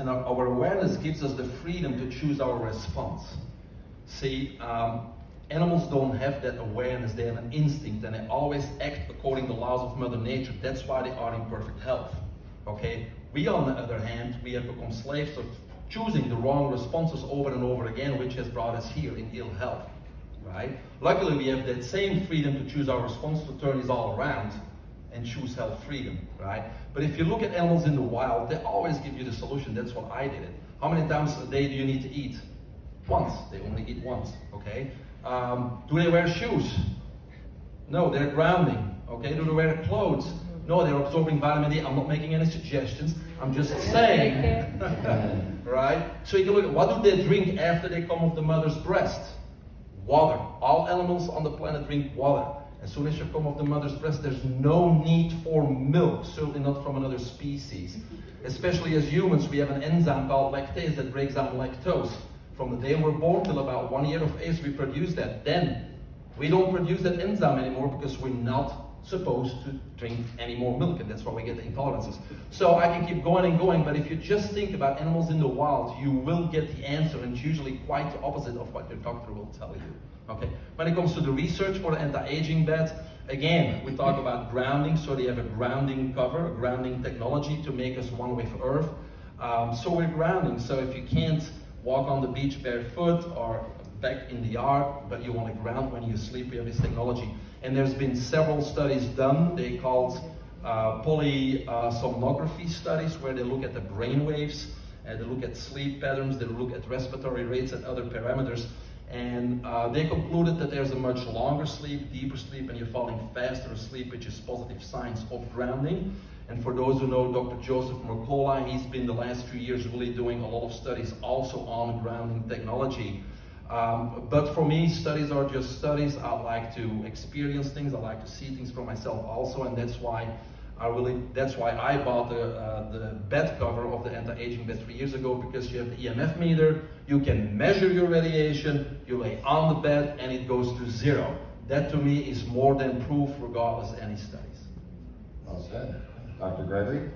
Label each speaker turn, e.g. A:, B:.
A: and our awareness gives us the freedom to choose our response. See, animals don't have that awareness, they have an instinct, and they always act according to the laws of Mother Nature. That's why they are in perfect health, okay? We, on the other hand, we have become slaves of choosing the wrong responses over and over again, which has brought us here in ill health, right? Luckily, we have that same freedom to choose our response, to turn this all around and choose health freedom, right? But if you look at animals in the wild, they always give you the solution. That's what I did. How many times a day do you need to eat? Once. They only eat once, okay? Do they wear shoes? No, they're grounding, okay? Do they wear clothes? No, they're absorbing vitamin D. I'm not making any suggestions. I'm just saying, right? So you can look at what do they drink after they come off the mother's breast? Water. All animals on the planet drink water. As soon as you come off the mother's breast, there's no need for milk, certainly not from another species. Especially as humans, we have an enzyme called lactase that breaks down lactose. From the day we're born till about 1 year of age, we produce that. Then we don't produce that enzyme anymore because we're not supposed to drink any more milk, and that's why we get the intolerances. So I can keep going and going, but if you just think about animals in the wild, you will get the answer, and it's usually quite the opposite of what your doctor will tell you. Okay. When it comes to the research for the anti-aging bed, again, we talk about grounding, so they have a grounding cover, a grounding technology to make us one with Earth. So we're grounding, so if you can't walk on the beach barefoot or back in the yard, but you want to ground when you sleep, we have this technology. And there's been several studies done. They called polysomnography studies, where they look at the brain waves, and they look at sleep patterns, they look at respiratory rates and other parameters. And they concluded that there's a much longer sleep, deeper sleep, and you're falling faster asleep, which is positive signs of grounding. And for those who know Dr. Joseph Mercola, he's been the last few years really doing a lot of studies also on grounding technology. But for me, studies are just studies. I like to experience things. I like to see things for myself also, and that's why I bought the bed cover of the anti-aging bed 3 years ago, because you have the EMF meter, you can measure your radiation, you lay on the bed, and it goes to 0. That to me is more than proof, regardless of any studies.
B: Well said. Dr. Gregory?